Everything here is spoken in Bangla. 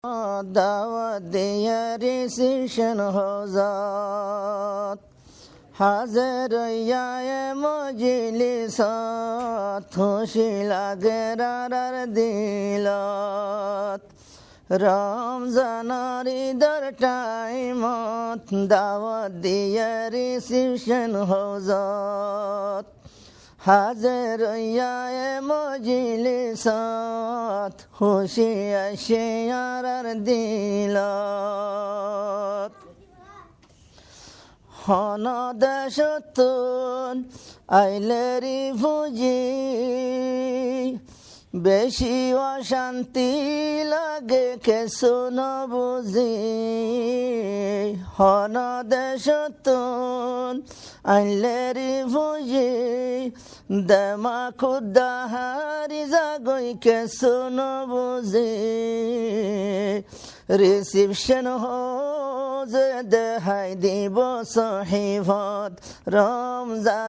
দাওয়াত দিয়া রিসিপশন হজাত হাজার মজলিসত খুশি লাগে রার দিলত রমজানের ঈদের টাইমত দাওয়াত দিয়া রিসিপশন হজাত হাজার মজলিসত খুশি আসে আর দিলত হন দেশতুন আইলেরি ফুজি বেশি অশান্তি লাগে কেসু নবুঝি হন দেশতুন আইলেরি ফুজি দেমা খুদাহারি জাগই কেসু নবুঝি রিসিপশন হোজে দেহাই দিব সহিফত রমজান